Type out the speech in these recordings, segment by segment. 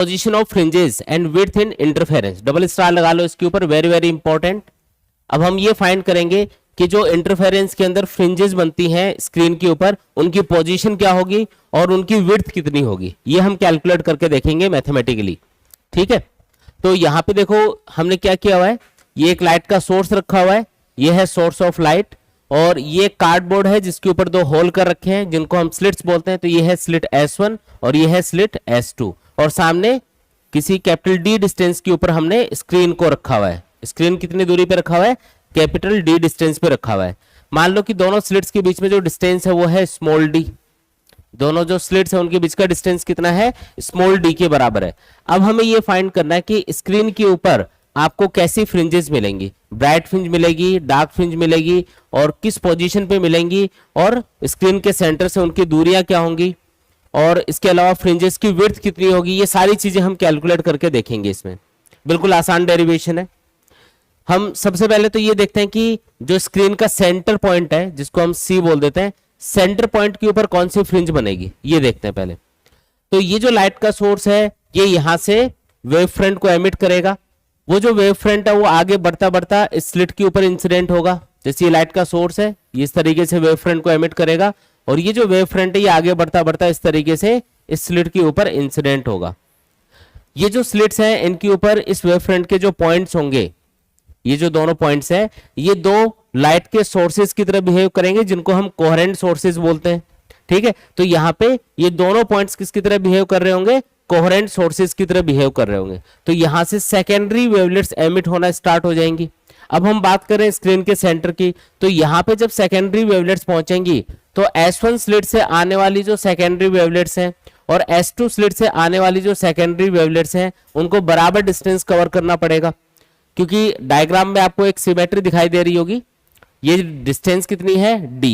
Position of fringes and width in interference, double star लगा लो इसके ऊपर, वेरी वेरी इंपॉर्टेंट। अब हम ये फाइंड करेंगे कि जो इंटरफेरेंस के अंदर फ्रिंजेस बनती हैं स्क्रीन के ऊपर, उनकी पोजीशन क्या होगी और उनकी विड्थ कितनी होगी, ये हम कैलकुलेट करके देखेंगे मैथमेटिकली। ठीक है, तो यहाँ पे देखो हमने क्या किया हुआ है, ये एक लाइट का सोर्स रखा हुआ है, ये है सोर्स ऑफ लाइट, और ये कार्डबोर्ड है जिसके ऊपर दो होल कर रखे हैं जिनको हम स्लिट्स बोलते हैं। तो ये है स्लिट S1 और ये है स्लिट S2, और सामने किसी कैपिटल डी डिस्टेंस के ऊपर हमने स्क्रीन को रखा हुआ है। स्क्रीन कितनी दूरी पे रखा हुआ है, कैपिटल डी डिस्टेंस पे रखा हुआ है। मान लो कि दोनों स्लिट्स के बीच में जो डिस्टेंस है वो है स्मॉल डी, दोनों जो स्लिट्स है उनके बीच का डिस्टेंस कितना है, स्मॉल डी के बराबर है। अब हमें ये फाइंड करना है कि स्क्रीन के ऊपर आपको कैसी फ्रिंजेस मिलेंगी, ब्राइट फ्रिंज मिलेगी, डार्क फ्रिंज मिलेगी, और किस पोजीशन पे मिलेंगी, और स्क्रीन के सेंटर से उनकी दूरियां क्या होंगी, और इसके अलावा फ्रिंजेस की विड्थ कितनी होगी, ये सारी चीजें हम कैलकुलेट करके देखेंगे। इसमें बिल्कुल आसान डेरिवेशन है। हम सबसे पहले तो ये देखते हैं कि जो स्क्रीन का सेंटर पॉइंट है जिसको हम C बोल देते हैं, सेंटर पॉइंट के ऊपर कौन सी फ्रिंज बनेगी ये देखते हैं पहले। तो ये जो लाइट का सोर्स है ये यहां से वेव फ्रंट को एमिट करेगा, वो जो वेव फ्रंट है वो आगे बढ़ता बढ़ता इस स्लिट के ऊपर इंसिडेंट होगा। जैसे ये लाइट का सोर्स है ये इस तरीके से वेव फ्रंट को एमिट करेगा, और ये जो वेव फ्रंट है ये आगे बढ़ता बढ़ता इस तरीके से इस स्लिट के ऊपर इंसिडेंट होगा। ये जो स्लिट्स हैं इनके ऊपर इस वेव फ्रंट के जो पॉइंट्स होंगे, ये जो दोनों पॉइंट्स हैं ये दो लाइट के सोर्सेज की तरह बिहेव करेंगे जिनको हम कोहेरेंट सोर्सेज बोलते हैं। ठीक है, तो यहाँ पे ये दोनों पॉइंट्स किसकी तरह बिहेव कर रहे होंगे, कोहेरेंट सोर्सेज की तरह बिहेव कर रहे होंगे। तो यहां से सेकेंडरी वेवलेट्स एमिट होना स्टार्ट हो जाएंगी। अब हम बात करें स्क्रीन के सेंटर की, तो यहां पे जब सेकेंडरी वेवलेट्स पहुंचेंगी तो S1 स्लिट से आने वाली जो सेकेंडरी वेवलेट्स हैं और S2 स्लिट से आने वाली जो सेकेंडरी वेवलेट्स हैं उनको बराबर डिस्टेंस कवर करना पड़ेगा, क्योंकि डायग्राम में आपको एक सिमेट्री दिखाई दे रही होगी। ये डिस्टेंस कितनी है, D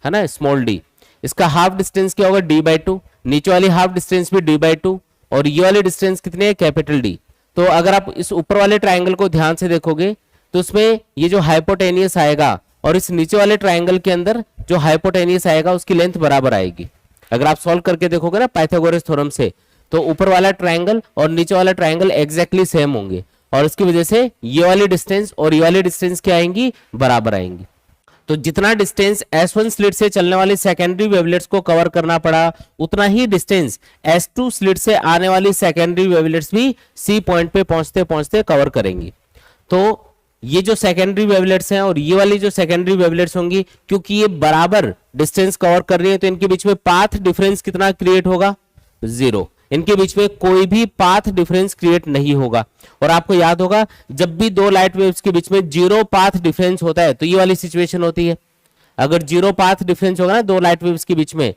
है ना, स्मॉल d। इसका हाफ डिस्टेंस क्या होगा, D/2, नीचे वाली हाफ डिस्टेंस भी D/2, और ये वाली डिस्टेंस कितनी है, कैपिटल D। तो अगर आप इस ऊपर वाले ट्राइंगल को ध्यान से देखोगे तो उसमें ये जो हाइपोटेनियस आएगा और इस नीचे वाले ट्राइंगल के अंदर जो हाइपोटेनियस आएगा उसकी लेंथ बराबर आएगी। अगर आप सॉल्व करके देखोगे ना पाइथागोरस थ्योरम से, तो ऊपर वाला ट्राइंगल और नीचे वाला ट्राइंगल एग्जैक्टली सेम होंगे, और इसकी वजह से ये वाली डिस्टेंस और ये वाली डिस्टेंस क्या आएंगी, बराबर आएंगी। तो जितना डिस्टेंस S1 स्लिट से चलने वाली सेकेंडरी वेवलेट्स को कवर करना पड़ा, उतना ही डिस्टेंस S2 स्लिट से आने वाली सेकेंडरी वेवलेट्स भी C पॉइंट पे पहुंचते पहुंचते कवर करेंगी। तो ये जो सेकेंडरी वेवलेट्स हैं और ये वाली जो सेकेंडरी वेवलेट्स होंगी, क्योंकि ये बराबर डिस्टेंस कवर कर रही है, तो इनके बीच में पाथ डिफरेंस कितना क्रिएट होगा, 0। इनके बीच में कोई भी पाथ डिफरेंस क्रिएट नहीं होगा। और आपको याद होगा जब भी दो लाइट वेव्स के बीच में 0 पाथ डिफरेंस होता है तो ये वाली सिचुएशन होती है। अगर 0 पाथ डिफरेंस होगा ना दो लाइट वेव्स के बीच में,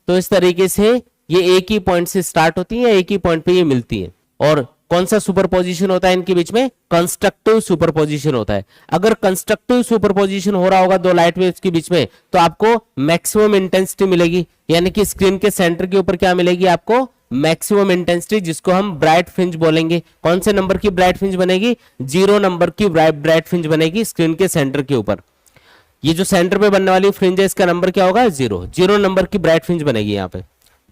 तो इस तरीके से ये एक ही पॉइंट से स्टार्ट होती है, एक ही पॉइंट पे ये मिलती है। और कौन सा सुपरपोजिशन होता है इनके बीच में, कंस्ट्रक्टिव सुपरपोजिशन होता है। अगर कंस्ट्रक्टिव सुपरपोजिशन हो रहा होगा दो लाइट वेव्स के बीच में, तो आपको मैक्सिमम इंटेंसिटी मिलेगी, यानी कि स्क्रीन के सेंटर के ऊपर क्या मिलेगी आपको, मैक्सिमम इंटेंसिटी, जिसको हम ब्राइट फ्रिंज बोलेंगे। कौन से नंबर की ब्राइट फ्रिंज बनेगी, 0 नंबर की ब्राइट फ्रिंज बनेगी स्क्रीन के सेंटर के ऊपर। ये जो सेंटर पे बनने वाली फ्रिंज है इसका नंबर क्या होगा, 0 नंबर की ब्राइट फ्रिंज बनेगी। यहाँ पे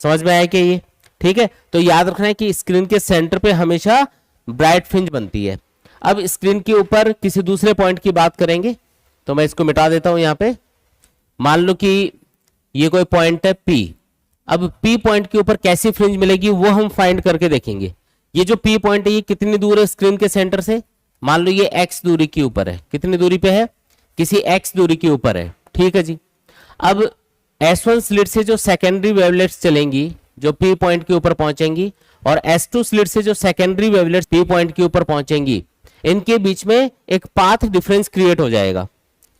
समझ में आया क्या ये, ठीक है। तो याद रखना है कि स्क्रीन के सेंटर पे हमेशा ब्राइट फ्रिंज बनती है। अब स्क्रीन के ऊपर किसी दूसरे पॉइंट की बात करेंगे, तो मैं इसको मिटा देता हूं यहाँ पे। मान लो कि ये कोई पॉइंट है P। अब P पॉइंट के ऊपर कैसी फ्रिंज मिलेगी वो हम फाइंड करके देखेंगे। ये जो P पॉइंट है ये कितनी दूर है स्क्रीन के सेंटर से, मान लो ये x दूरी के ऊपर है। कितनी दूरी पे है, किसी x दूरी के ऊपर है, ठीक है जी। अब S1 स्लिट से जो सेकेंडरी वेवलेट्स चलेंगी जो P पॉइंट के ऊपर पहुंचेंगी, और S2 स्लिट से जो सेकेंडरी वेवलेट्स P पॉइंट के ऊपर पहुंचेंगी, इनके बीच में एक पाथ डिफरेंस क्रिएट हो जाएगा।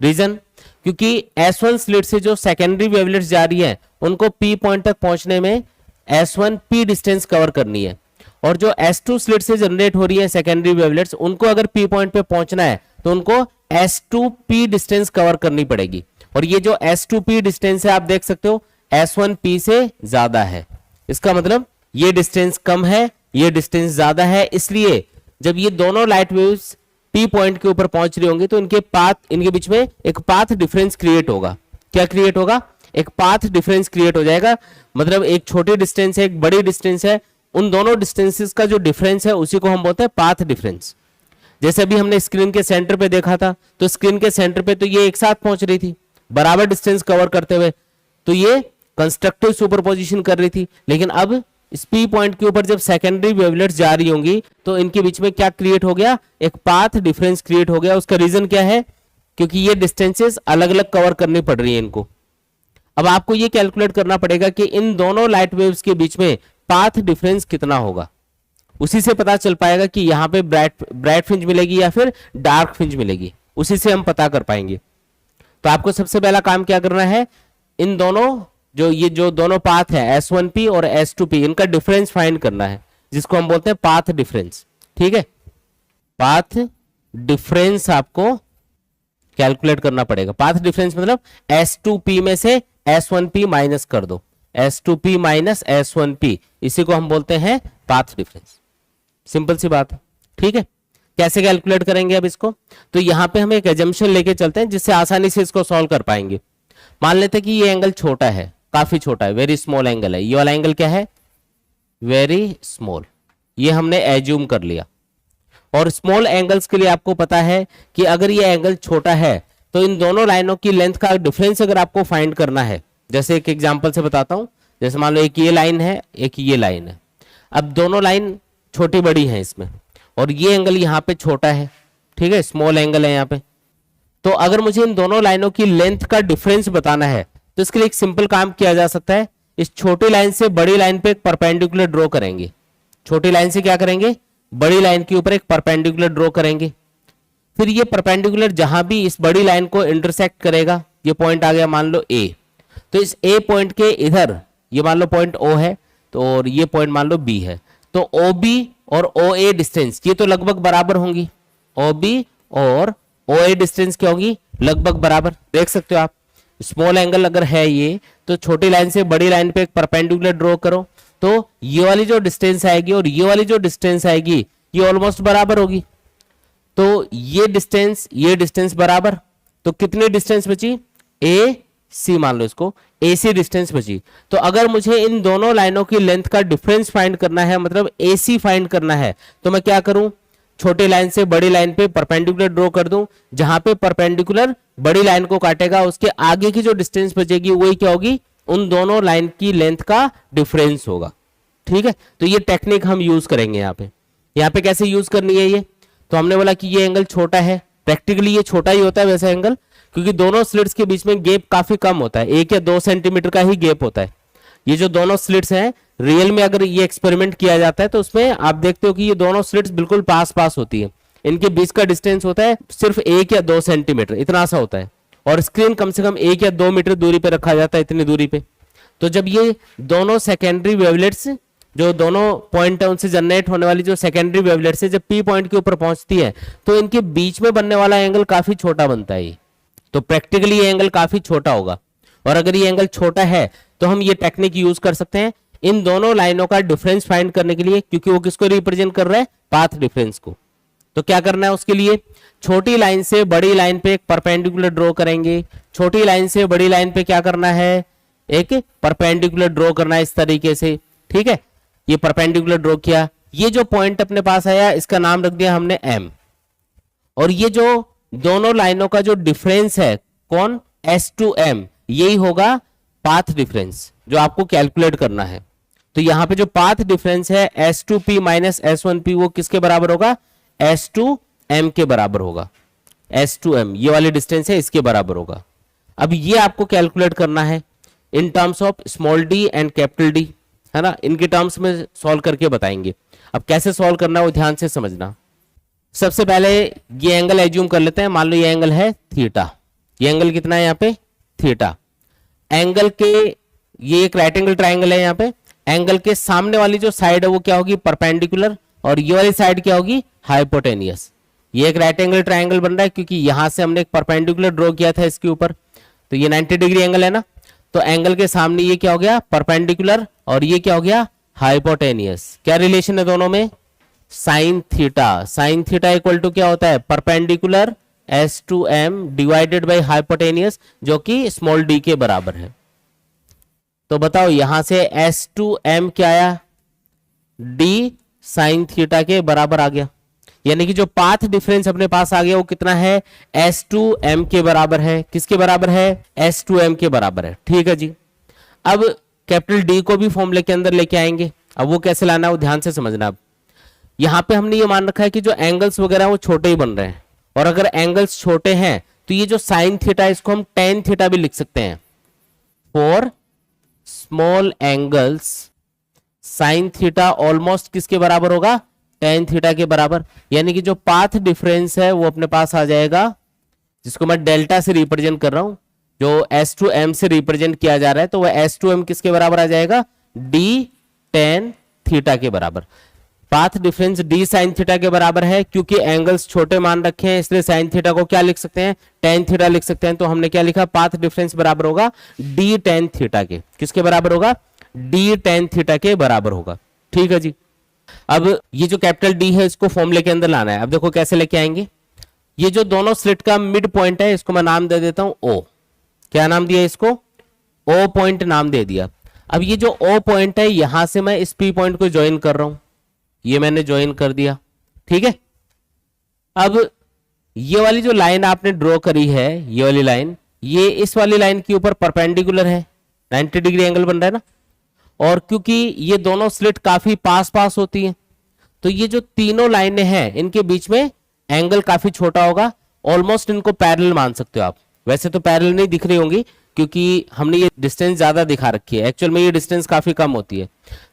रीजन, क्योंकि S1 स्लिट से जो सेकेंडरी वेवलेट्स जा रही है उनको P पॉइंट तक पहुंचने में S1 P डिस्टेंस कवर करनी है, और जो S2 स्लिट से जनरेट हो रही है सेकेंडरी वेवलेट्स उनको अगर P पॉइंट पे पहुंचना है तो उनको S2 P डिस्टेंस कवर करनी पड़ेगी। और ये जो S2 P डिस्टेंस है आप देख सकते हो S1 P से ज्यादा है, इसका मतलब ये डिस्टेंस कम है, ये डिस्टेंस ज्यादा है। इसलिए जब ये दोनों लाइट वेव्स P पॉइंट के ऊपर पहुंच रही होंगी तो इनके बीच में एक पाथ डिफरेंस क्रिएट होगा। क्या क्रिएट होगा, एक पाथ डिफरेंस क्रिएट हो जाएगा। मतलब एक छोटी डिस्टेंस है, एक बड़ी डिस्टेंस है, उन दोनों डिस्टेंसेस का जो डिफरेंस है उसी को हम बोलते हैं पाथ डिफरेंस। जैसे अभी हमने स्क्रीन के सेंटर पे देखा था, तो स्क्रीन के सेंटर पे तो ये एक साथ पहुंच रही थी बराबर डिस्टेंस कवर करते हुए, तो ये कंस्ट्रक्टिव सुपरपोजिशन कर रही थी। लेकिन अब इस पी पॉइंट के ऊपर जब सेकेंडरी वेवलेट्स जा रही होंगी तो इनके बीच में क्या क्रिएट हो गया, एक पाथ डिफरेंस क्रिएट हो गया। उसका रीजन क्या है, क्योंकि ये डिस्टेंसेस अलग अलग कवर करनी पड़ रही है इनको। अब आपको ये कैलकुलेट करना पड़ेगा कि इन दोनों लाइट वेव्स के बीच में पाथ डिफरेंस कितना होगा। उसी से पता चल पाएगा कि यहाँ पे ब्राइट फ्रिंज मिलेगी या फिर डार्क फ्रिंज मिलेगी, उसी से हम पता कर पाएंगे। तो आपको सबसे पहला काम क्या करना है, इन दोनों जो दोनों पाथ है S1P और S2P, इनका डिफरेंस फाइंड करना है, जिसको हम बोलते हैं पाथ डिफरेंस। ठीक है, पाथ डिफरेंस आपको कैलकुलेट करना पड़ेगा। पाथ डिफरेंस मतलब S2P में से S1P माइनस कर दो, S2P माइनस S1P, इसी को हम बोलते हैं पाथ डिफरेंस। सिंपल सी बात है। ठीक है, कैसे कैलकुलेट करेंगे अब इसको, तो यहां पे हम एक एजम्पशन लेके चलते हैं जिससे आसानी से इसको सॉल्व कर पाएंगे। मान लेते हैं कि ये एंगल छोटा है, काफी छोटा है, वेरी स्मॉल एंगल है। ये वाला एंगल क्या है, वेरी स्मॉल, ये हमने एज्यूम कर लिया। और स्मॉल एंगल्स के लिए आपको पता है कि अगर ये एंगल छोटा है तो इन दोनों लाइनों की लेंथ का डिफरेंस अगर आपको फाइंड करना है, जैसे एक एग्जांपल से बताता हूं, जैसे मान लो एक ये लाइन है, एक ये लाइन है। अब दोनों लाइन छोटी बड़ी है इसमें, और ये एंगल यहाँ पे छोटा है, ठीक है, स्मॉल एंगल है यहाँ पे। तो अगर मुझे इन दोनों लाइनों की लेंथ का डिफरेंस बताना है तो इसके लिए एक सिंपल काम किया जा सकता है, इस छोटी लाइन से बड़ी लाइन पे एक परपेंडिकुलर ड्रॉ करेंगे। छोटी लाइन से क्या करेंगे, बड़ी लाइन के ऊपर एक परपेंडिकुलर ड्रॉ करेंगे। फिर ये परपेंडिकुलर जहां भी इस बड़ी लाइन को इंटरसेक्ट करेगा, ये पॉइंट आ गया मान लो A, तो इस A पॉइंट के इधर ये मान लो पॉइंट O है, तो और ये पॉइंट मान लो B है, तो OB और OA डिस्टेंस ये तो लगभग बराबर होंगी। OB और OA डिस्टेंस क्या होगी, लगभग बराबर। देख सकते हो आप, स्मॉल एंगल अगर है ये, तो छोटी लाइन से बड़ी लाइन पे एक परपेंडिकुलर ड्रॉ करो, तो ये वाली जो डिस्टेंस आएगी और ये वाली जो डिस्टेंस आएगी ये ऑलमोस्ट बराबर होगी। तो ये डिस्टेंस बराबर, तो कितनी डिस्टेंस बची, AC मान लो इसको, AC डिस्टेंस बची। तो अगर मुझे इन दोनों लाइनों की लेंथ का डिफरेंस फाइंड करना है, मतलब AC फाइंड करना है, तो मैं क्या करूं, छोटी लाइन से बड़ी लाइन पे परपेंडिकुलर ड्रॉ कर दूं। जहां पे परपेंडिकुलर बड़ी लाइन को काटेगा उसके आगे की जो डिस्टेंस बचेगी वही क्या होगी, उन दोनों लाइन की लेंथ का डिफरेंस होगा। ठीक है, तो ये टेक्निक हम यूज करेंगे यहाँ पे कैसे यूज करनी है ये, तो हमने बोला कि ये एंगल छोटा है, प्रैक्टिकली ये छोटा ही होता है वैसे एंगल, क्योंकि दोनों स्लिट्स के बीच में गैप काफी कम होता है, 1 या 2 सेंटीमीटर का ही गैप होता है। ये जो दोनों स्लिट्स हैं, रियल में अगर ये एक्सपेरिमेंट किया जाता है तो उसमें आप देखते हो कि ये दोनों स्लिट्स बिल्कुल पास पास होती है, इनके बीच का डिस्टेंस होता है सिर्फ 1 या 2 सेंटीमीटर, इतना सा होता है, और स्क्रीन कम से कम 1 या 2 मीटर दूरी पे रखा जाता है, इतनी दूरी पे। तो जब ये दोनों सेकेंडरी वेवलेट्स, जो दोनों पॉइंट है उनसे जनरेट होने वाली जो सेकेंडरी वेवलेट्स है, जब पी पॉइंट के ऊपर पहुंचती है तो इनके बीच में बनने वाला एंगल काफी छोटा बनता है। तो प्रैक्टिकली ये एंगल काफी छोटा होगा, और अगर ये एंगल छोटा है तो हम ये टेक्निक यूज कर सकते हैं इन दोनों लाइनों का डिफरेंस फाइंड करने के लिए, क्योंकि वो किसको रिप्रेजेंट कर रहा है, पाथ डिफरेंस को। तो क्या करना है उसके लिए, छोटी लाइन से बड़ी लाइन पे एक परपेंडिकुलर ड्रॉ करेंगे। छोटी लाइन से बड़ी लाइन पे क्या करना है, एक परपेंडिकुलर ड्रॉ करना है इस तरीके से। ठीक है, ये परपेंडिकुलर ड्रॉ किया, ये जो पॉइंट अपने पास आया इसका नाम रख दिया हमने M, और ये जो दोनों लाइनों का जो डिफरेंस है कौन, S2M, यही होगा पाथ डिफरेंस जो आपको कैलकुलेट करना है। तो यहां पे जो पाथ डिफरेंस है S2P माइनस S1P वो किसके बराबर होगा, S2M के बराबर होगा। S2M ये वाली डिस्टेंस है, इसके बराबर होगा। अब ये आपको कैलकुलेट करना है in terms of small d and capital D, है ना, इनके टर्म्स में सॉल्व करके बताएंगे। अब कैसे सॉल्व करना है वो ध्यान से समझना। सबसे पहले ये एंगल एज्यूम कर लेते हैं, मान लो ये एंगल है थीटा, ये एंगल कितना है यहाँ पे, थीटा। एंगल के, ये एक राइट एंगल ट्राइंगल है, यहाँ पे एंगल के सामने वाली जो साइड है वो क्या होगी, परपेंडिकुलर, और ये वाली साइड क्या होगी, हाइपोटेनियस। ये एक राइट एंगल ट्राइंगल बन रहा है क्योंकि यहां से हमने एक परपेंडिकुलर ड्रॉ किया था इसके ऊपर, तो ये 90 डिग्री एंगल है ना। तो एंगल के सामने ये क्या हो गया, परपेंडिकुलर, और ये क्या हो गया, हाइपोटेनियस। क्या रिलेशन है दोनों में, sine theta. Sine theta equal to क्या होता है, perpendicular S2M divided by hypotenuse, जो कि स्मॉल d के बराबर है। तो बताओ यहां से S2M क्या आया, डी साइन थीटा के बराबर आ गया। यानी कि जो पाथ डिफरेंस अपने पास आ गया वो कितना है, S2m के बराबर है। किसके बराबर है, S2m के बराबर है। ठीक है जी। अब कैपिटल डी को भी फॉर्मूले के अंदर लेके आएंगे। अब वो कैसे लाना है वो ध्यान से समझना। अब यहां पे हमने ये मान रखा है कि जो एंगल्स वगैरह वो छोटे ही बन रहे हैं, और अगर एंगल्स छोटे हैं तो ये जो साइन थीटा है इसको हम टेन थीटा भी लिख सकते हैं। For small angles sine theta almost किसके बराबर होगा, टेन थीटा के बराबर। यानी कि जो पाथ डिफरेंस है वो अपने पास आ जाएगा, जिसको मैं डेल्टा से रिप्रेजेंट कर रहा हूं, जो S2m से रिप्रेजेंट किया जा रहा है, तो वह S2m किसके बराबर आ जाएगा, d टेन थीटा के बराबर। Path difference d sine theta के बराबर है, क्योंकि एंगल्स छोटे मान रखे हैं इसलिए साइन थीटा को क्या लिख सकते हैं, टेन थीटा लिख सकते हैं। तो हमने क्या लिखा, पाथ डिफरेंस बराबर होगा d टेन थीटा के। किसके बराबर होगा, d टेन थीटा के बराबर होगा। ठीक है जी। अब ये जो कैपिटल D है इसको फॉर्मूले के अंदर लाना है। अब देखो कैसे लेके आएंगे। ये जो दोनों स्लिट का मिड पॉइंट है इसको मैं नाम दे देता हूं O। क्या नाम दिया इसको, O पॉइंट नाम दे दिया। अब ये जो O पॉइंट है यहां से मैं इस P पॉइंट को ज्वाइन कर रहा हूं, ये मैंने ज्वाइन कर दिया। ठीक है। अब ये वाली जो लाइन आपने ड्रॉ करी है, ये वाली लाइन, ये इस वाली लाइन के ऊपर परपेंडिकुलर है, 90 डिग्री एंगल बन रहा है ना। और क्योंकि ये दोनों स्लिट काफी पास पास होती हैं, तो ये जो तीनों लाइनें हैं इनके बीच में एंगल काफी छोटा होगा। ऑलमोस्ट इनको पैरेलल मान सकते हो आप। वैसे तो पैरेलल नहीं दिख रही होंगी क्योंकि हमने ये डिस्टेंस ज्यादा दिखा रखी है, एक्चुअल में ये डिस्टेंस काफी कम होती है।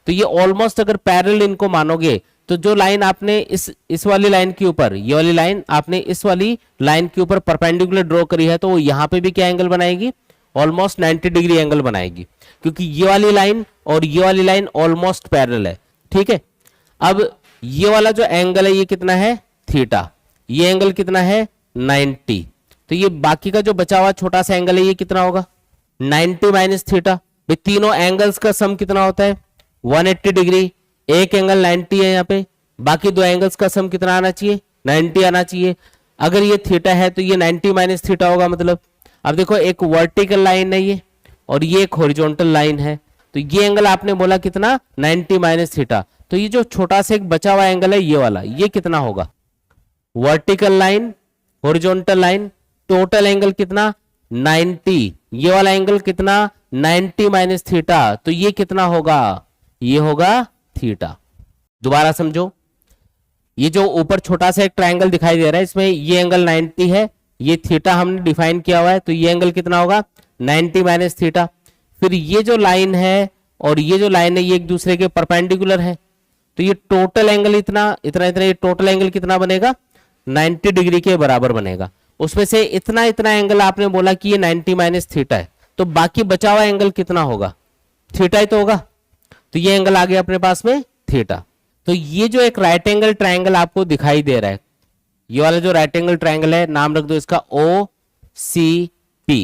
तो ये ऑलमोस्ट अगर पैरेलल इनको मानोगे तो जो लाइन आपने इस वाली लाइन के ऊपर, ये वाली लाइन आपने इस वाली लाइन के ऊपर परपेंडिकुलर ड्रॉ करी है, तो वो यहाँ पे भी क्या एंगल बनाएगी, ऑलमोस्ट 90 डिग्री एंगल बनाएगी, क्योंकि ये वाली लाइन और ये वाली लाइन ऑलमोस्ट पैरेलल है। ठीक है। अब ये वाला जो एंगल है ये कितना है, थीटा। ये एंगल कितना है, 90। तो ये बाकी का जो बचा हुआ छोटा सा एंगल है ये कितना होगा, 90 माइनस थीटा। भाई तीनों एंगल्स का सम कितना होता है, 180 डिग्री। एक एंगल 90 है यहाँ पे, बाकी दो एंगल्स का सम कितना आना चाहिए, 90 आना चाहिए। अगर ये थीटा है तो ये 90 माइनस थीटा होगा। मतलब अब देखो एक वर्टिकल लाइन है ये, और ये एक हॉरिजॉन्टल लाइन है, तो ये एंगल आपने बोला कितना, 90 माइनस थीटा। तो ये जो छोटा सा एक बचा हुआ एंगल है ये वाला, ये कितना होगा, vertical line horizontal line, total angle कितना, 90। ये वाला एंगल कितना, 90 माइनस थीटा। तो ये कितना होगा, ये होगा थीटा। दोबारा समझो, ये जो ऊपर छोटा सा एक ट्रायंगल दिखाई दे रहा है इसमें ये एंगल 90 है, ये थीटा हमने डिफाइन किया हुआ है, तो ये एंगल कितना होगा, 90 माइनस थीटा। फिर ये जो लाइन है और ये जो लाइन है ये एक दूसरे के परपेंडिकुलर है, तो ये टोटल एंगल इतना इतना इतना, ये टोटल एंगल कितना बनेगा, 90 डिग्री के बराबर बनेगा। उसमें से इतना इतना एंगल आपने बोला कि ये 90 माइनस थीटा है, तो बाकी बचा हुआ एंगल कितना होगा, थीटा ही तो होगा। तो ये एंगल आ गया अपने पास में थीटा। तो ये जो एक राइट एंगल ट्रायंगल आपको दिखाई दे रहा है, ये वाला जो राइट एंगल ट्रायंगल है, नाम रख दो इसका OCP।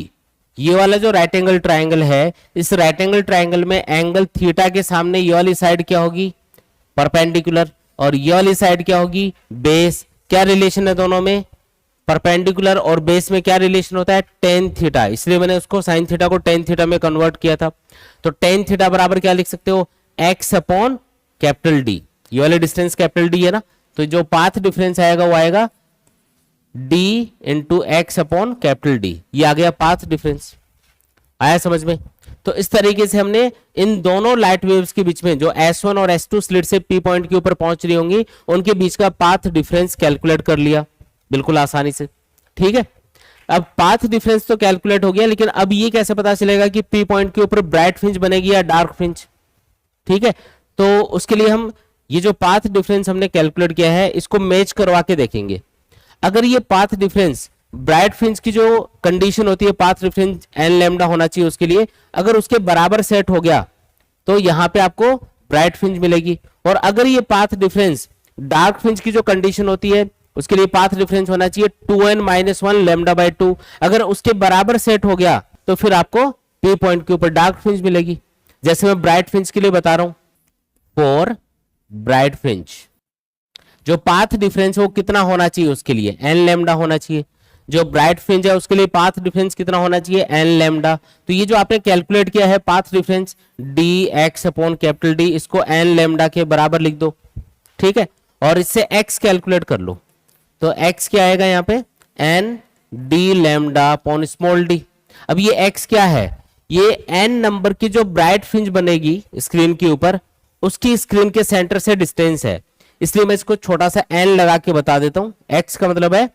ये वाला जो राइट एंगल ट्रायंगल है, इस राइट एंगल ट्रायंगल में एंगल थीटा के सामने ये वाली साइड क्या होगी, परपेंडिकुलर, और ये वाली साइड क्या होगी, बेस। क्या रिलेशन है दोनों में, परपेंडिकुलर और बेस में क्या रिलेशन होता है, टेन थीटा। इसलिए मैंने उसको साइन थीटा को टेन थीटा में कन्वर्ट किया था। तो टेन थीटा बराबर क्या लिख सकते हो, x अपॉन कैपिटल डी। ये वाले डिस्टेंस कैपिटल डी है ना, तो जो पाथ डिफरेंस आएगा वो आएगा d into x upon capital D. ये आ गया पाथ डिफरेंस। आया समझ में। तो इस तरीके से हमने इन दोनों लाइट वेव्स के बीच में जो S1 और S2 स्लिट से P पॉइंट के ऊपर पहुंच रही होंगी उनके बीच का पाथ डिफरेंस कैलकुलेट कर लिया बिल्कुल आसानी से। ठीक है। अब पाथ डिफरेंस तो कैलकुलेट हो गया, लेकिन अब ये कैसे पता चलेगा कि P पॉइंट के ऊपर ब्राइट फ्रिंज बनेगी या डार्क फ्रिंज। ठीक है। तो उसके लिए हम ये जो पाथ डिफरेंस हमने कैलकुलेट किया है इसको मैच करवा के देखेंगे। अगर ये पाथ डिफरेंस ब्राइट फ्रिंज की जो कंडीशन होती है, पाथ डिफरेंस n लैम्डा होना चाहिए उसके लिए, अगर उसके बराबर सेट हो गया तो यहां पे आपको ब्राइट फ्रिंज मिलेगी। और अगर ये पाथ डिफरेंस डार्क फ्रिंज की जो कंडीशन होती है उसके लिए पाथ डिफरेंस होना चाहिए 2n-1 लैम्डा बाय 2। अगर उसके बराबर सेट हो गया तो फिर आपको P पॉइंट के ऊपर डार्क फ्रिंज मिलेगी। जैसे मैं ब्राइट फ्रिंज के लिए बता रहा हूं, फॉर ब्राइट फ्रिंज जो पाथ डिफरेंस वो कितना होना चाहिए उसके लिए n लैम्डा होना चाहिए। जो ब्राइट फ्रिंज है उसके लिए पाथ डिफरेंस कितना होना चाहिए, एन लैम्डा। तो ये जो आपने कैलकुलेट किया है path difference D x upon capital D, इसको एन लैम्डा के बराबर लिख दो, ठीक है, और इससे एक्स कैलकुलेट कर लो। तो एक्स क्या आएगा यहाँ पे, N D lambda upon small D. अब ये एक्स क्या है, ये एन नंबर की जो ब्राइट फ्रिंज बनेगी स्क्रीन के ऊपर उसकी स्क्रीन के सेंटर से डिस्टेंस है, इसलिए मैं इसको छोटा सा एन लगा के बता देता हूं। एक्स का मतलब है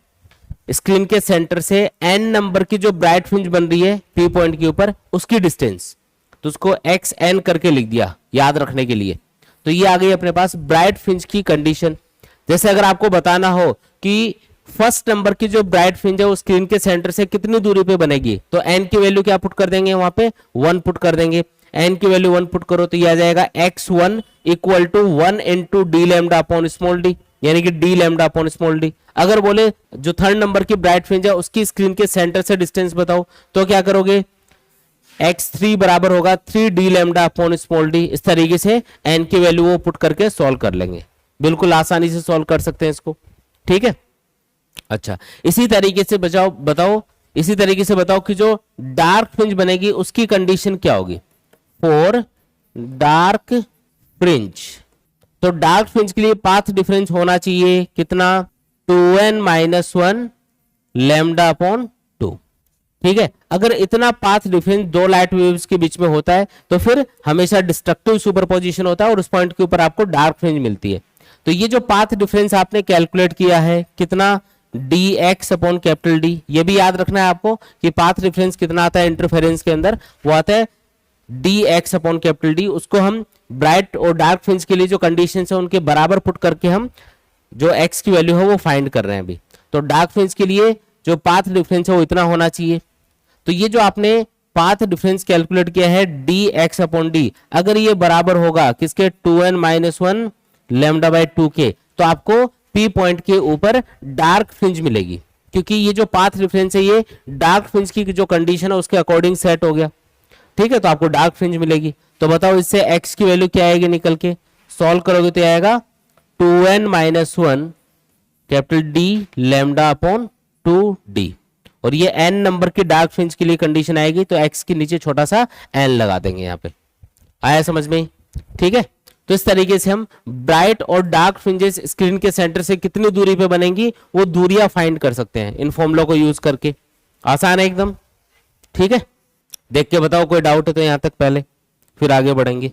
स्क्रीन के सेंटर से एन नंबर की जो ब्राइट फ्रिंज बन रही है पी पॉइंट के ऊपर उसकी डिस्टेंस, तो उसको एक्स एन करके लिख दिया याद रखने के लिए। तो ये आ गई अपने पास ब्राइट फ्रिंज की कंडीशन। जैसे अगर आपको बताना हो कि फर्स्ट नंबर की जो ब्राइट फ्रिंज है वो स्क्रीन के सेंटर से कितनी दूरी पे बनेगी, तो एन की वैल्यू क्या पुट कर देंगे, वहां पे 1 पुट कर देंगे। एन की वैल्यू 1 पुट करो तो ये आ जाएगा x1 equal to 1 into D lambda upon small D, यानी कि D lambda upon small D. अगर बोले जो थर्ड नंबर की ब्राइट फ्रिंज है उसकी स्क्रीन के सेंटर से डिस्टेंस बताओ, तो क्या करोगे, x3 बराबर होगा 3 D lambda upon small D. इस तरीके से एन की वैल्यू वो पुट करके सॉल्व कर लेंगे, बिल्कुल आसानी से सॉल्व कर सकते हैं इसको, ठीक है। अच्छा, इसी तरीके से इसी तरीके से बताओ कि जो डार्क फ्रिंज बनेगी उसकी कंडीशन क्या होगी, फॉर डार्क फ्रिंज। तो डार्क फ्रिंज के लिए पाथ डिफरेंस होना चाहिए कितना, 2n माइनस 1 लैम्डा अपॉन 2, ठीक है। अगर इतना पाथ डिफरेंस दो लाइट वेव्स के बीच में होता है तो फिर हमेशा डिस्ट्रक्टिव सुपरपोजिशन होता है और उस पॉइंट के ऊपर आपको डार्क फ्रिंज मिलती है। तो ये जो पाथ डिफरेंस आपने कैलकुलेट किया है कितना, D x upon capital D. ये भी याद रखना है आपको कि पाथ डिफरेंस कितना आता है इंटरफेरेंस के अंदर, वो आता है D x upon capital D. उसको हम ब्राइट और डार्क फ्रिंज के लिए जो कंडीशन है उनके बराबर पुट करके हम जो एक्स की वैल्यू है वो फाइंड कर रहे हैं अभी। तो डार्क फ्रिंज के लिए जो पाथ डिफरेंस है वो इतना होना चाहिए। तो ये जो आपने पाथ डिफरेंस कैलकुलेट किया है डी एक्स अपॉन डी, अगर ये बराबर होगा किसके, 2n माइनस 1 लैम्डा बाई 2 के, तो आपको पी पॉइंट के ऊपर डार्क फ्रिंज मिलेगी, क्योंकि ये जो पाथ डिफरेंस है ये डार्क फ्रिंज की जो कंडीशन है उसके अकॉर्डिंग सेट हो गया, ठीक है। तो आपको डार्क फ्रिंज मिलेगी। तो बताओ इससे x की वैल्यू क्या आएगी निकल के, सॉल्व करोगे तो आएगा 2n minus 1 capital D lambda upon 2d, और ये n नंबर की डार्क फ्रिंज के लिए कंडीशन आएगी तो x के नीचे छोटा सा n लगा देंगे यहाँ पे। आया समझ में, ठीक है। तो इस तरीके से हम ब्राइट और डार्क फ्रिंजेस स्क्रीन के सेंटर से कितनी दूरी पे बनेंगी वो दूरियां फाइंड कर सकते हैं इन फॉर्मूला को यूज करके। आसान है एकदम, ठीक है। देख के बताओ कोई डाउट है तो यहां तक पहले, फिर आगे बढ़ेंगे।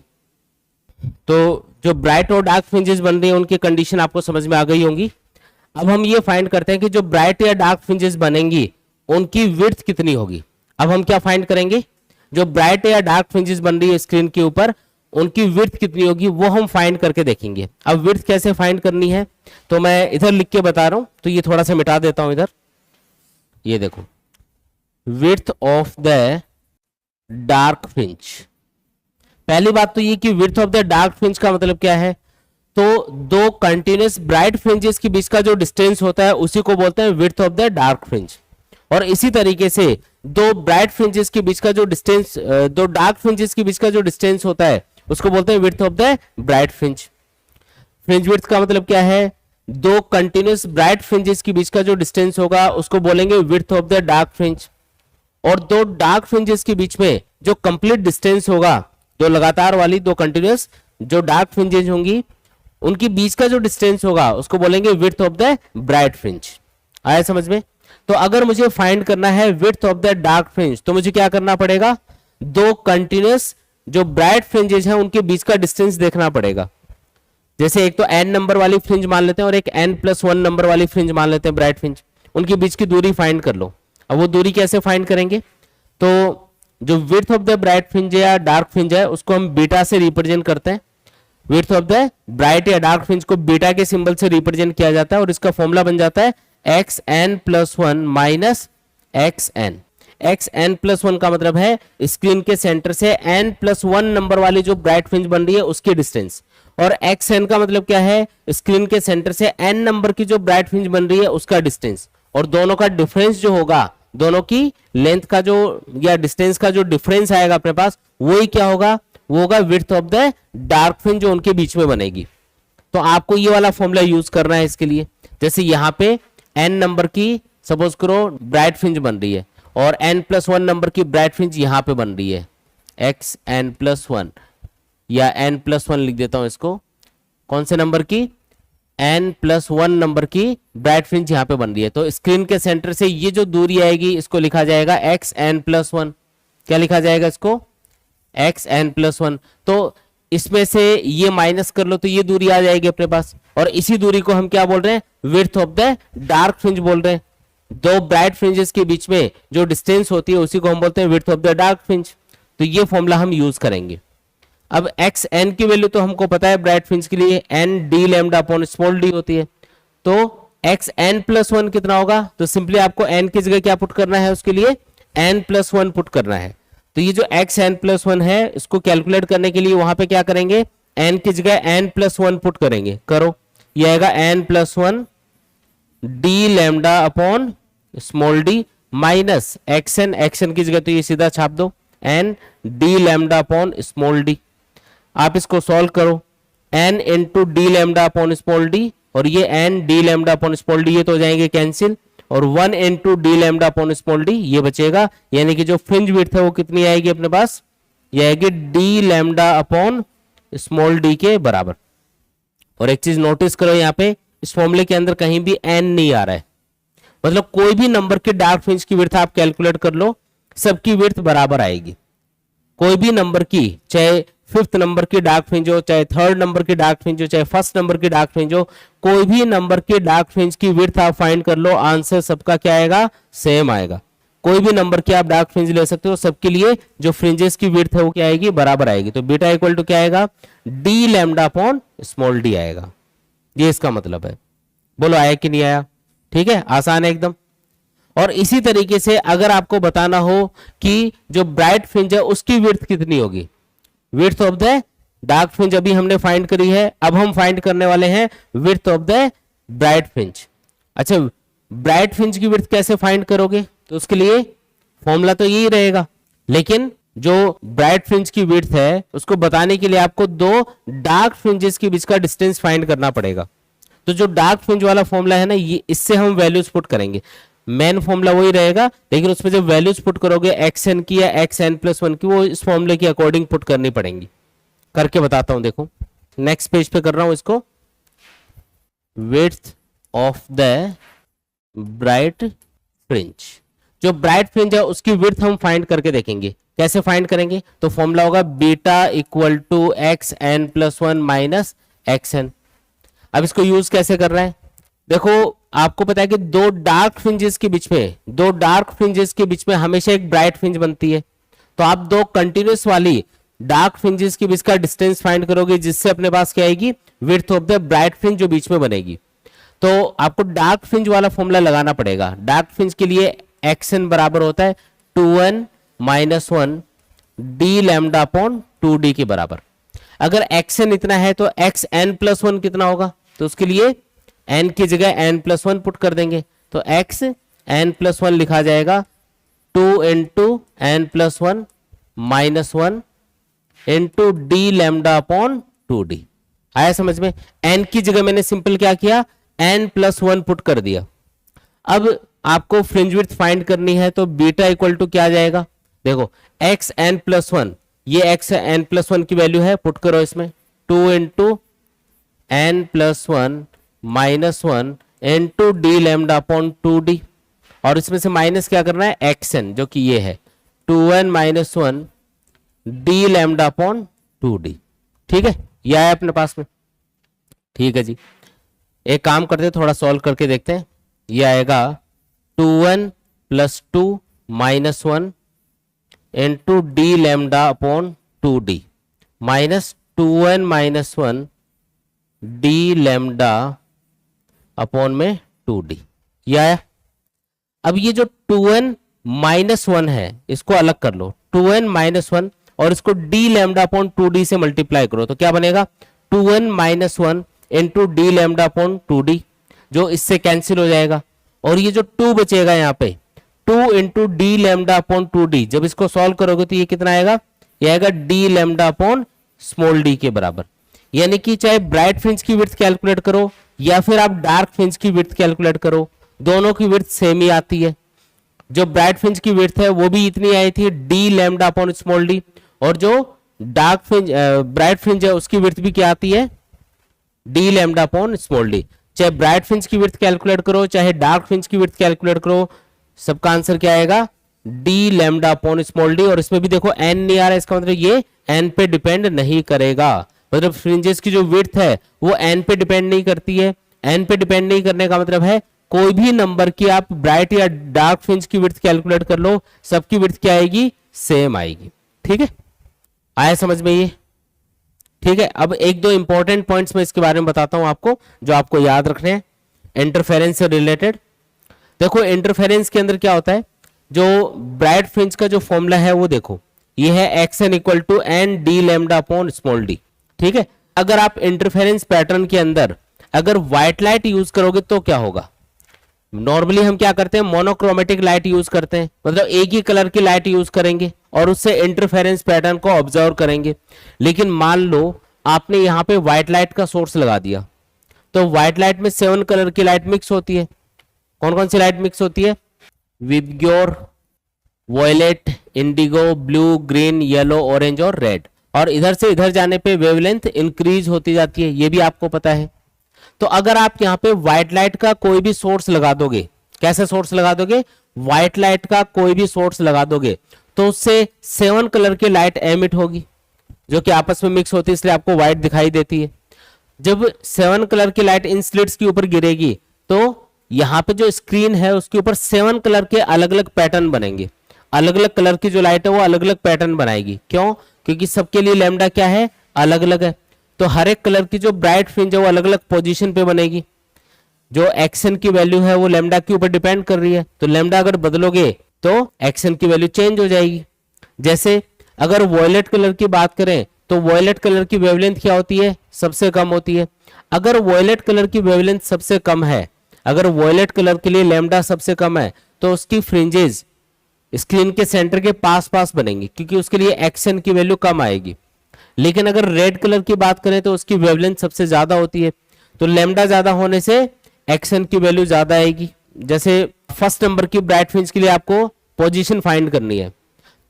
तो जो ब्राइट और डार्क फ्रिंजेस बन रही है उनकी कंडीशन आपको समझ में आ गई होंगी। अब हम ये फाइंड करते हैं कि जो ब्राइट या डार्क फ्रिंजेस बनेंगी उनकी विड्थ कितनी होगी। अब हम क्या फाइंड करेंगे, जो ब्राइट या डार्क फ्रिंजेस बन रही है स्क्रीन के ऊपर उनकी विड्थ कितनी होगी वो हम फाइंड करके देखेंगे। अब विड्थ कैसे फाइंड करनी है तो मैं इधर लिख के बता रहा हूं, तो ये थोड़ा सा मिटा देता हूं इधर। ये देखो, width of the dark fringe. पहली बात तो ये कि width of the dark fringe का मतलब क्या है, तो दो कंटिन्यूअस ब्राइट फ्रिंजेस के बीच का जो डिस्टेंस होता है उसी को बोलते हैं width of the dark fringe. और इसी तरीके से दो ब्राइट फ्रिंजेस के बीच का जो डिस्टेंस, दो डार्क फ्रिंजेस के बीच का जो डिस्टेंस होता है उसको बोलते हैं width of the bright fringe. Fringe width का मतलब क्या है, दो कंटिन्यूअस ब्राइट फ्रिंजेस के बीच का जो डिस्टेंस होगा उसको बोलेंगे width of the dark fringe. और दो डार्क फ्रिंजेस के बीच में जो कंप्लीट डिस्टेंस होगा, जो लगातार वाली दो कंटिन्यूअस जो डार्क फ्रिंजेस होंगी उनके बीच का जो डिस्टेंस होगा उसको बोलेंगे width of the bright fringe. आया समझ में। तो अगर मुझे फाइंड करना है width of the dark fringe तो मुझे क्या करना पड़ेगा, दो कंटिन्यूअस जो ब्राइट फ्रिंजेस हैं उनके बीच का डिस्टेंस देखना पड़ेगा। जैसे एक तो n नंबर वाली फ्रिंज मान लेते हैं और एक n+1 नंबर वाली फ्रिंज मान लेते हैं ब्राइट फ्रिंज, उनके बीच की दूरी फाइंड कर लो। अब वो दूरी कैसे फाइंड करेंगे, तो जो width of the bright fringe या डार्क फ्रिंज है उसको हम बीटा से रिप्रेजेंट करते हैं। विड्थ ऑफ द ब्राइट या डार्क फ्रिंज को बीटा के सिंबल से रिप्रेजेंट किया जाता है और इसका फॉर्मूला बन जाता है xn+1 माइनस xn। xn+1 का मतलब है स्क्रीन के सेंटर से n+1 नंबर वाली जो ब्राइट फ्रिंज बन रही है उसकी डिस्टेंस, और xn का मतलब क्या है, स्क्रीन के सेंटर से n नंबर की जो ब्राइट फ्रिंज बन रही है उसका डिस्टेंस। और दोनों का डिफरेंस जो होगा, दोनों की लेंथ का जो या डिस्टेंस का जो डिफरेंस आएगा अपने पास, वही क्या होगा, वो होगा width of the dark fringe जो उनके बीच में बनेगी। तो आपको ये वाला फॉर्मूला यूज करना है इसके लिए। जैसे यहाँ पे n नंबर की सपोज करो ब्राइट फ्रिंज बन रही है और n+1 नंबर की ब्राइट फ्रिंज यहां पे बन रही है, xn+1 या n+1 लिख देता हूं इसको, कौन से नंबर की, n+1 नंबर की ब्राइट फ्रिंज यहां पे बन रही है। तो स्क्रीन के सेंटर से ये जो दूरी आएगी इसको लिखा जाएगा xn+1। क्या लिखा जाएगा इसको, xn+1। तो इसमें से ये माइनस कर लो तो ये दूरी आ जाएगी अपने पास, और इसी दूरी को हम क्या बोल रहे हैं, width of the dark fringe बोल रहे हैं। दो ब्राइट फ्रिंजेस के बीच में जो डिस्टेंस होती है उसी को हम बोलते हैं width of the dark fringe. तो ये फॉर्मूला हम यूज करेंगे। अब एक्स एन की वैल्यू तो हमको पता है ब्राइट फ्रिंज के लिए N D lambda upon small D होती है। तो एक्स एन प्लस वन कितना होगा, तो सिंपली आपको एन की जगह क्या पुट करना है, उसके लिए एन प्लस वन पुट करना है। तो ये जो एक्स एन प्लस वन है इसको कैलकुलेट करने के लिए वहां पे क्या करेंगे, एन की जगह एन प्लस वन पुट करेंगे। करो, ये आएगा N plus one D lambda upon small D minus X N, X N की जगह तो ये सीधा छाप दो N D lambda upon small D. आप इसको सॉल्व करो, N into D lambda upon small D और ये N D lambda upon small D ये तो हो जाएंगे कैंसिल, और 1 into D lambda upon small D ये बचेगा। यानी कि जो फ्रिंज विड्थ है वो कितनी आएगी अपने पास, ये आएगी D lambda upon small D के बराबर। और एक चीज नोटिस करो, यहाँ पे इस फॉर्मूले के अंदर कहीं भी एन नहीं आ रहा है, मतलब कोई भी नंबर के डार्क फ्रिंज की विड्थ आप कैलकुलेट कर लो, सबकी विड्थ बराबर आएगी। कोई भी नंबर की, चाहे फिफ्थ नंबर की डार्क फ्रिंज हो, चाहे थर्ड नंबर की डार्क फ्रिंज हो, चाहे फर्स्ट नंबर की डार्क फ्रिंज हो, कोई भी नंबर की डार्क फ्रिंज की विड्थ आप फाइंड कर लो, आंसर सबका क्या आएगा, सेम आएगा। कोई भी नंबर की आप डार्क फ्रिंज ले सकते हो, सबके लिए जो फ्रिंजेस की विड्थ है वो क्या आएगी, बराबर आएगी। तो बीटा इक्वल टू क्या आएगा, D lambda upon small D आएगा। ये इसका मतलब है। बोलो आया कि नहीं आया, ठीक है, आसान है एकदम। और इसी तरीके से अगर आपको बताना हो कि जो ब्राइट फ्रिंज है उसकी विड्थ कितनी होगी, width of the dark fringe अभी हमने फाइंड करी है, अब हम फाइंड करने वाले हैं width of the bright fringe. अच्छा, ब्राइट फ्रिंज की विड्थ कैसे फाइंड करोगे, तो उसके लिए फॉर्मूला तो यही रहेगा, लेकिन जो ब्राइट फ्रिंज की विड्थ है उसको बताने के लिए आपको दो डार्क फ्रिंजेस के बीच का डिस्टेंस फाइंड करना पड़ेगा। तो जो डार्क फ्रिंज वाला फॉर्मूला है ना, ये इससे हम वैल्यूज पुट करेंगे। मेन फॉर्मूला वही रहेगा, लेकिन उसमें जब वैल्यूज पुट करोगे एक्स एन की या एक्स एन प्लस वन की, वो इस फॉर्मूले के अकॉर्डिंग पुट करनी पड़ेंगी। करके बताता हूं, देखो नेक्स्ट पेज पे कर रहा हूं इसको। Width of the bright fringe, जो ब्राइट फ्रिंज है उसकी विड्थ हम फाइंड करके देखेंगे। कैसे फाइंड करेंगे, तो फॉर्मूला होगा beta equal to X N plus one minus X N. अब इसको यूज कैसे कर रहे हैं, देखो आपको पता है कि दो डार्क फ्रिंजेस के बीच में हमेशा एक ब्राइट फ्रिंज बनती है। तो आप दो कंटिन्यूस वाली डार्क फ्रिंजेस के बीच का डिस्टेंस फाइंड करोगे, जिससे अपने पास क्या आएगी, width of the bright fringe जो बीच में बनेगी। तो आपको डार्क फ्रिंज वाला फॉर्मूला लगाना पड़ेगा। डार्क फ्रिंज के लिए एक्सएन बराबर होता है 2n minus 1 D lambda upon 2d के बराबर। अगर एक्सएन इतना है तो एक्स एन प्लस वन कितना होगा, तो उसके लिए n की जगह n प्लस वन पुट कर देंगे। तो x n प्लस वन लिखा जाएगा 2 into N plus one minus 1 into D lambda upon 2d। आया समझ में, n की जगह मैंने सिंपल क्या किया, n प्लस वन पुट कर दिया। अब आपको फ्रिंज विड्थ फाइंड करनी है, तो बीटा इक्वल टू क्या आ जाएगा, देखो एक्स एन प्लस वन, ये एक्स एन प्लस वन की वैल्यू है, पुट करो इसमें 2 into N plus one minus 1 into D lambda upon 2d, और इसमें से माइनस क्या करना है, एक्सएन जो कि ये है 2n minus 1 D lambda upon 2d। ठीक है, ये आया अपने पास में। ठीक है जी, एक काम करते हैं, थोड़ा सॉल्व करके देखते हैं। ये आएगा 2n plus 2 minus 1 into D lambda upon 2d minus 2n minus 1 D lambda upon में 2d। ये आया। अब ये जो 2n माइनस 1 है इसको अलग कर लो, 2n माइनस 1 और इसको डी लैम्डा अपॉन 2d से मल्टीप्लाई करो, तो क्या बनेगा, 2n minus 1 into D lambda upon 2d, जो इससे कैंसिल हो जाएगा। और ये जो 2 बचेगा यहाँ पे 2 into D lambda upon 2d, जब इसको सॉल्व करोगे तो ये कितना आएगा, ये आएगा D lambda upon small D के बराबर। यानी कि चाहे ब्राइट फ्रिंज की विड्थ कैलकुलेट करो या फिर आप डार्क फ्रिंज की विड्थ कैलकुलेट करो, दोनों की विड्थ सेम ही आती है। जो ब्राइट फ्रिंज की विड्थ है वो भी इतनी आई थी, D lambda upon small D, और जो डार्क फ्रिंज ब्राइट फ्रिंज है उसकी विड्थ भी क्या आती है, D lambda upon small D. चाहे ब्राइट फ्रिंज की विड्थ कैलकुलेट करो चाहे डार्क फ्रिंज की विड्थ कैलकुलेट करो, सबका आंसर क्या आएगा, D lambda upon small D. और इसमें भी देखो एन नहीं आ रहा है, इसका मतलब ये एन पे डिपेंड नहीं करेगा, मतलब फ्रिंजेस की जो विड्थ है वो एन पे डिपेंड नहीं करती है। एन पे डिपेंड नहीं करने का मतलब है कोई भी नंबर की आप ब्राइट या डार्क फ्रिंज की विड्थ कैलकुलेट कर लो, सबकी विड्थ क्या आएगी, सेम आएगी। ठीक है, आया समझ में ये? ठीक है, अब एक दो इंपॉर्टेंट पॉइंट्स मैं इसके बारे में बताता हूं आपको जो आपको याद रखने हैं इंटरफेरेंस से रिलेटेड। देखो इंटरफेरेंस के अंदर क्या होता है, जो ब्राइट फ्रिंज का जो फॉर्मूला है वो देखो, ये है X N equal to N D lambda upon small D. ठीक है, अगर आप इंटरफेरेंस पैटर्न के अंदर अगर व्हाइट लाइट यूज करोगे तो क्या होगा, नॉर्मली हम क्या करते हैं, मोनोक्रोमेटिक लाइट यूज करते हैं, मतलब एक ही कलर की लाइट यूज करेंगे और उससे इंटरफेरेंस पैटर्न को ऑब्जर्व करेंगे। लेकिन मान लो आपने यहां पे व्हाइट लाइट का सोर्स लगा दिया, तो व्हाइट लाइट में 7 कलर की लाइट मिक्स होती है। कौन कौन सी लाइट मिक्स होती है, VIBGYOR, violet, indigo, blue, green, yellow, orange और रेड, और इधर से इधर जाने पे वेवलेंथ इंक्रीज होती जाती है, ये भी आपको पता है। तो अगर आप यहाँ पे व्हाइट लाइट का कोई भी सोर्स लगा दोगे, कैसे सोर्स लगा दोगे, व्हाइट लाइट का कोई भी सोर्स लगा दोगे तो उससे 7 कलर की लाइट एमिट होगी जो कि आपस में मिक्स होती है, इसलिए आपको व्हाइट दिखाई देती है। जब 7 कलर की लाइट इन स्लिट्स के ऊपर गिरेगी तो यहाँ पे जो स्क्रीन है उसके ऊपर 7 कलर के अलग अलग पैटर्न बनेंगे, अलग अलग कलर की जो लाइट है वो अलग अलग पैटर्न बनाएगी। क्यों, क्योंकि सबके लिए लैम्डा क्या है, अलग अलग है, तो हर एक कलर की जो ब्राइट फ्रिंज है वो अलग अलग पोजीशन पे बनेगी। जो एक्सन की वैल्यू है वो लैम्डा के ऊपर डिपेंड कर रही है, तो लैम्डा अगर बदलोगे तो एक्सन की वैल्यू चेंज हो जाएगी। जैसे अगर वॉयलेट कलर की बात करें तो वॉयलेट कलर की वेवलेंथ क्या होती है, सबसे कम होती है। अगर वॉयलेट कलर की वेवलेंथ सबसे कम है, अगर वॉयलेट कलर के लिए लैम्डा सबसे कम है तो उसकी फ्रिंजेस स्क्रीन के सेंटर के पास पास बनेंगी क्योंकि उसके लिए एक्सन की वैल्यू कम आएगी। लेकिन अगर रेड कलर की बात करें तो उसकी वेवलेंथ सबसे ज्यादा होती है, तो लैम्डा ज्यादा होने से एक्सन की वैल्यू ज्यादा आएगी। जैसे फर्स्ट नंबर की ब्राइट फ्रिंज के लिए आपको पोजीशन फाइंड करनी है,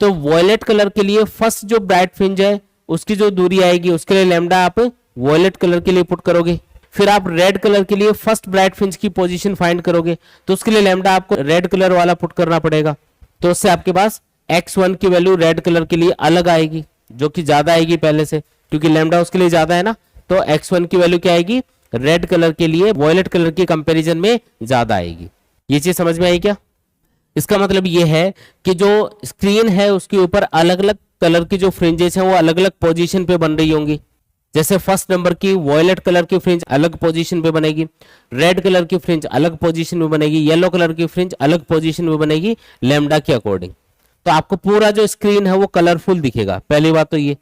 तो वॉयलेट कलर के लिए फर्स्ट जो ब्राइट फ्रिंज है उसकी जो दूरी आएगी उसके लिए लैम्डा आप वॉयलेट कलर के लिए पुट करोगे। फिर आप रेड कलर के लिए फर्स्ट ब्राइट फ्रिंज की पोजीशन फाइंड करोगे तो उसके लिए लैम्डा आपको रेड कलर वाला पुट करना पड़ेगा, तो उससे आपके पास x1 की वैल्यू रेड कलर के लिए अलग आएगी जो कि ज्यादा आएगी पहले से, क्योंकि लैम्डा उसके लिए ज्यादा है ना, तो x1 की वैल्यू क्या आएगी, रेड कलर के लिए वॉयलेट कलर के कंपैरिजन में ज्यादा आएगी। ये चीज समझ में आई क्या? इसका मतलब ये है कि जो स्क्रीन है उसके ऊपर अलग अलग कलर की जो फ्रिंजेस हैं वो अलग अलग पोजीशन पे बन रही होंगी। जैसे फर्स्ट नंबर की वॉयलेट कलर की फ्रिंज अलग पोजीशन पे बनेगी, रेड कलर की फ्रिंज अलग पोजीशन में बनेगी, येलो कलर की फ्रिंज अलग पोजीशन में बनेगी लैम्डा के अकॉर्डिंग। तो आपको पूरा जो स्क्रीन है वो कलरफुल दिखेगा, पहली बात तो ये।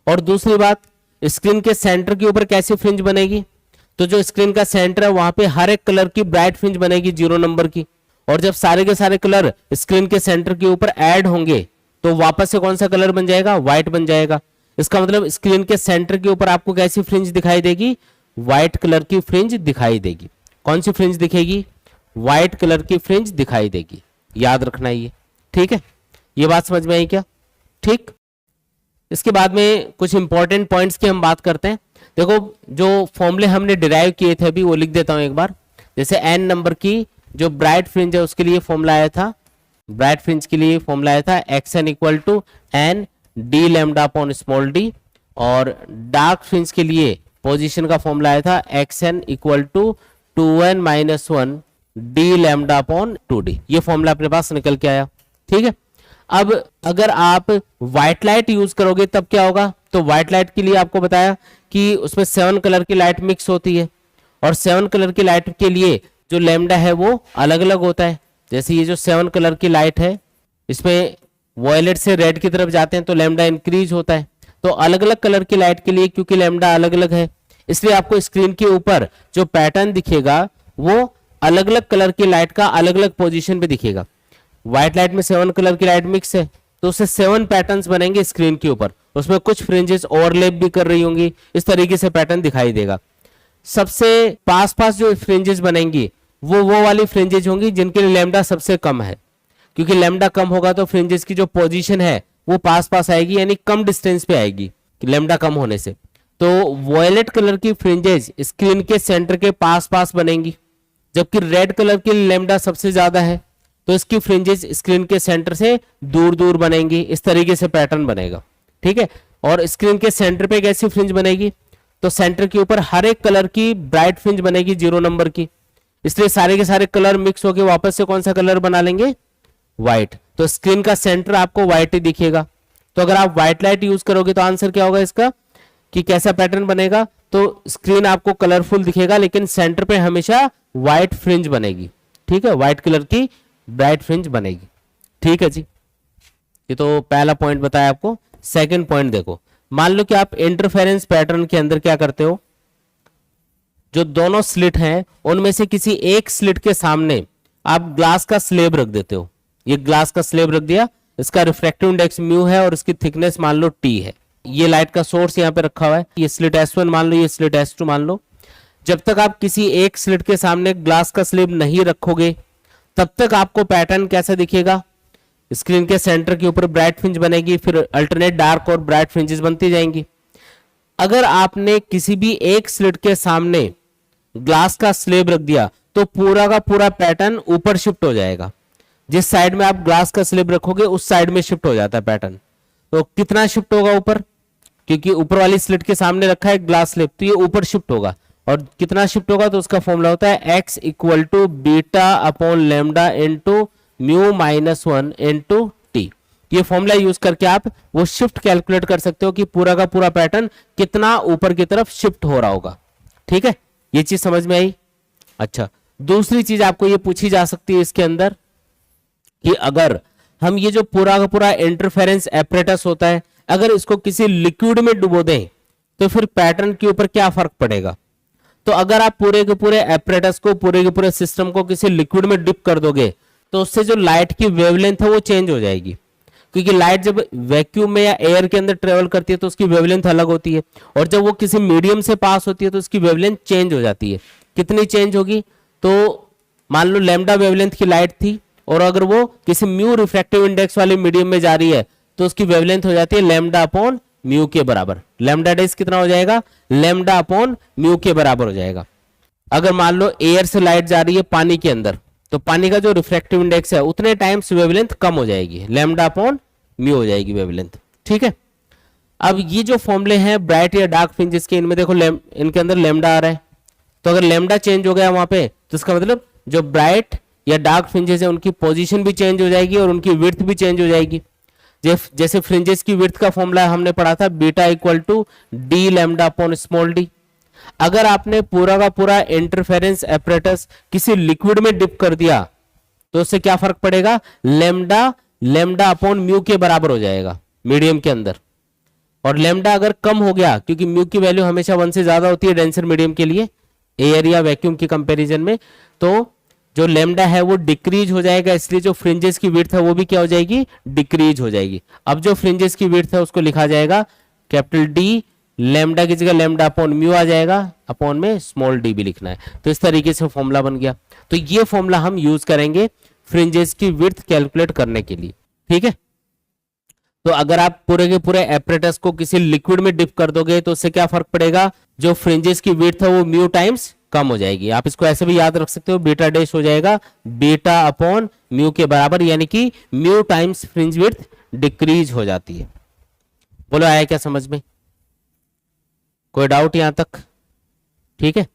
और दूसरी बात, स्क्रीन के सेंटर के ऊपर कैसी फ्रिंज बनेगी, तो जो स्क्रीन का सेंटर है वहां पे हर एक कलर की ब्राइट फ्रिंज बनेगी 0 नंबर की, और जब सारे के सारे कलर स्क्रीन के सेंटर के ऊपर ऐड होंगे तो वापस से कौन सा कलर बन जाएगा, व्हाइट बन जाएगा। इसका मतलब स्क्रीन के सेंटर के ऊपर आपको कैसी फ्रिंज दिखाई देगी, व्हाइट कलर की फ्रिंज दिखाई देगी। कौन सी फ्रिंज दिखेगी, व्हाइट कलर की फ्रिंज दिखाई देगी, याद रखना ये, ठीक है। ये बात समझ में आई क्या? ठीक। इसके बाद में कुछ इंपॉर्टेंट पॉइंट्स की हम बात करते हैं। देखो जो फॉर्मूले हमने डिराइव किए थे अभी वो लिख देता हूं एक बार। जैसे एन नंबर की जो ब्राइट फ्रिंज है उसके लिए फॉर्मूला आया था, ब्राइट फ्रिंज के लिए फॉर्मूला आया था X N equal to N D lambda upon small D, और डार्क फ्रिंज के लिए पोजीशन का फॉर्मूला आया था X N equal to 2n minus 1 D lambda upon 2d। ये फॉर्मूला अपने पास निकल के आया, ठीक है। अब अगर आप व्हाइट लाइट यूज करोगे तब क्या होगा, तो व्हाइट लाइट के लिए आपको बताया कि उसमें 7 कलर की लाइट मिक्स होती है, और 7 कलर की लाइट के लिए जो लैम्डा है वो अलग अलग होता है। जैसे ये जो 7 कलर की लाइट है इसमें वॉयलेट से रेड की तरफ जाते हैं तो लैम्डा इंक्रीज होता है। तो अलग अलग कलर की लाइट के लिए क्योंकि लैम्डा अलग अलग है इसलिए आपको स्क्रीन के ऊपर जो पैटर्न दिखेगा वो अलग अलग कलर की लाइट का अलग अलग पोजीशन पे दिखेगा। व्हाइट लाइट में 7 कलर की लाइट मिक्स है तो उससे 7 पैटर्न्स बनेंगे स्क्रीन के ऊपर, उसमें कुछ फ्रिंजेस ओवरलैप भी कर रही होंगी, इस तरीके से पैटर्न दिखाई देगा। सबसे पास पास जो फ्रिंजेस बनेंगी वो वाली फ्रिंजेज होंगी जिनके लिए लैम्डा सबसे कम है, क्योंकि लैम्डा कम होगा तो फ्रिंजेस की जो पोजीशन है वो पास पास आएगी, यानी कम डिस्टेंस पे आएगी लैम्डा कम होने से। तो वॉयलेट कलर की फ्रिंजेस स्क्रीन के सेंटर के पास पास बनेंगी, जबकि रेड कलर की लैम्डा सबसे ज्यादा है तो इसकी फ्रिंजेस स्क्रीन के सेंटर से दूर दूर बनेंगी। इस तरीके से पैटर्न बनेगा, ठीक है। और स्क्रीन के सेंटर पे कैसी फ्रिंज बनेगी, तो सेंटर के ऊपर हर एक कलर की ब्राइट फ्रिंज बनेगी 0 नंबर की, इसलिए सारे के सारे कलर मिक्स होकर वापस से कौन सा कलर बना लेंगे, व्हाइट। तो स्क्रीन का सेंटर आपको व्हाइट ही दिखेगा। तो अगर आप व्हाइट लाइट यूज करोगे तो आंसर क्या होगा इसका, कि कैसा पैटर्न बनेगा, तो स्क्रीन आपको कलरफुल दिखेगा लेकिन सेंटर पे हमेशा व्हाइट फ्रिंज बनेगी, ठीक है, व्हाइट कलर की ब्राइट फ्रिंज बनेगी, ठीक है जी। ये तो पहला पॉइंट बताया आपको। सेकंड पॉइंट देखो, मान लो कि आप इंटरफेरेंस पैटर्न के अंदर क्या करते हो, जो दोनों स्लिट हैं उनमें से किसी एक स्लिट के सामने आप ग्लास का स्लेब रख देते हो। ये ग्लास का स्लेब रख दिया, इसका रिफ्रैक्टिव इंडेक्स म्यू है और इसकी थिकनेस मान लो टी है। ये लाइट का सोर्स यहाँ पे रखा हुआ है, ये स्लिट S1 मान लो, ये स्लिट S2 मान लो। जब तक आप किसी एक स्लिट के सामने ग्लास का स्लेब नहीं रखोगे तब तक आपको पैटर्न कैसा दिखेगा, स्क्रीन के सेंटर के ऊपर ब्राइट फ्रिंज बनेगी, फिर अल्टरनेट डार्क और ब्राइट फ्रिंजेस बनती जाएंगी। अगर आपने किसी भी एक स्लिट के सामने ग्लास का स्लेब रख दिया तो पूरा का पूरा पैटर्न ऊपर शिफ्ट हो जाएगा। जिस साइड में आप ग्लास का स्लेब रखोगे उस साइड में शिफ्ट हो जाता है पैटर्न। तो कितना शिफ्ट होगा ऊपर, क्योंकि ऊपर वाली स्लिट के सामने रखा है ग्लास स्लेब तो ये ऊपर शिफ्ट होगा। और कितना शिफ्ट होगा, तो उसका फॉर्मूला होता है x equal to beta upon lambda into mu minus 1 into T. ये फॉर्मूला यूज करके आप वो शिफ्ट कैलकुलेट कर सकते हो कि पूरा का पूरा पैटर्न कितना ऊपर की तरफ शिफ्ट हो रहा होगा, ठीक है। ये चीज समझ में आई। अच्छा, दूसरी चीज आपको ये पूछी जा सकती है इसके अंदर कि अगर हम ये जो पूरा का पूरा इंटरफेरेंस एपरेटस होता है, अगर इसको किसी लिक्विड में डुबो दें तो फिर पैटर्न के ऊपर क्या फर्क पड़ेगा। तो अगर आप पूरे के पूरे एपरेटस को, पूरे के पूरे सिस्टम को किसी लिक्विड में डिप कर दोगे तो उससे जो लाइट की वेवलेंथ है वो चेंज हो जाएगी, क्योंकि लाइट जब वैक्यूम में या एयर के अंदर ट्रेवल करती है तो उसकी वेवलेंथ अलग होती है, और जब वो किसी मीडियम से पास होती है तो उसकी वेवलेंथ चेंज हो जाती है। कितनी चेंज होगी, तो मान लो लैम्डा वेवलेंथ की लाइट थी और अगर वो किसी म्यू रिफ्रैक्टिव इंडेक्स वाले मीडियम में जा रही है तो उसकी वेवलेंथ हो जाती है लैम्डा अपॉन म्यू के बराबर। लैम्डा डेस कितना हो जाएगा, लैम्डा अपॉन म्यू के बराबर हो जाएगा। अगर मान लो एयर से लाइट जा रही है पानी के अंदर तो पानी का जो रिफ्रैक्टिव इंडेक्स है उतने टाइम्स वेवलेंथ कम हो जाएगी, लैम्डा अपॉन म्यू हो जाएगी वेवलेंथ, ठीक है। अब ये जो फॉर्मूले हैं ब्राइट या डार्क फ्रिंजेस के, इनमें देखो इनके अंदर लैम्डा आ रहा है, तो अगर लैम्डा चेंज हो गया वहां पे तो इसका मतलब जो ब्राइट या डार्क फ्रिंजेस है उनकी पोजीशन भी चेंज हो जाएगी और उनकी विड्थ भी चेंज हो जाएगी। जैसे फ्रिंजेस की विड्थ का फॉर्मूला हमने पढ़ा था beta equal to D lambda upon small D. अगर आपने पूरा का पूरा इंटरफेरेंस एपरेटस किसी लिक्विड में डिप कर दिया तो उससे क्या फर्क पड़ेगा, लैम्डा अपॉन म्यू के बराबर हो जाएगा मीडियम के अंदर। और लैम्डा अगर कम हो गया, क्योंकि म्यू की वैल्यू हमेशा 1 से ज्यादा होती है डेंसर मीडियम के लिए एयर या वैक्यूम की कंपैरिजन में, तो जो लैम्डा है वो डिक्रीज हो जाएगा, इसलिए जो फ्रिंजेस की विड्थ है वो भी क्या हो जाएगी, डिक्रीज हो जाएगी। अब जो फ्रिंजेस की विड्थ है उसको लिखा जाएगा कैपिटल डी, लैम्डा की जगह लैम्डा अपॉन म्यू आ जाएगा, अपॉन में स्मॉल डी भी लिखना है। तो इस तरीके से फॉर्मूला बन गया। तो ये फॉर्मूला हम यूज करेंगे फ्रिंजेस की विड्थ कैलकुलेट करने के लिए, ठीक है। तो अगर आप पूरे के पूरे एपरेटस को किसी लिक्विड में डिप कर दोगे तो उससे क्या फर्क पड़ेगा, जो फ्रिंजेस की विड्थ है वो म्यू टाइम्स कम हो जाएगी। आप इसको ऐसे भी याद रख सकते हो, बीटा डैश हो जाएगा बीटा अपॉन म्यू के बराबर, यानी कि mu times fringe width decrease हो जाती है। बोलो आया क्या समझ में, कोई डाउट यहां तक, ठीक है।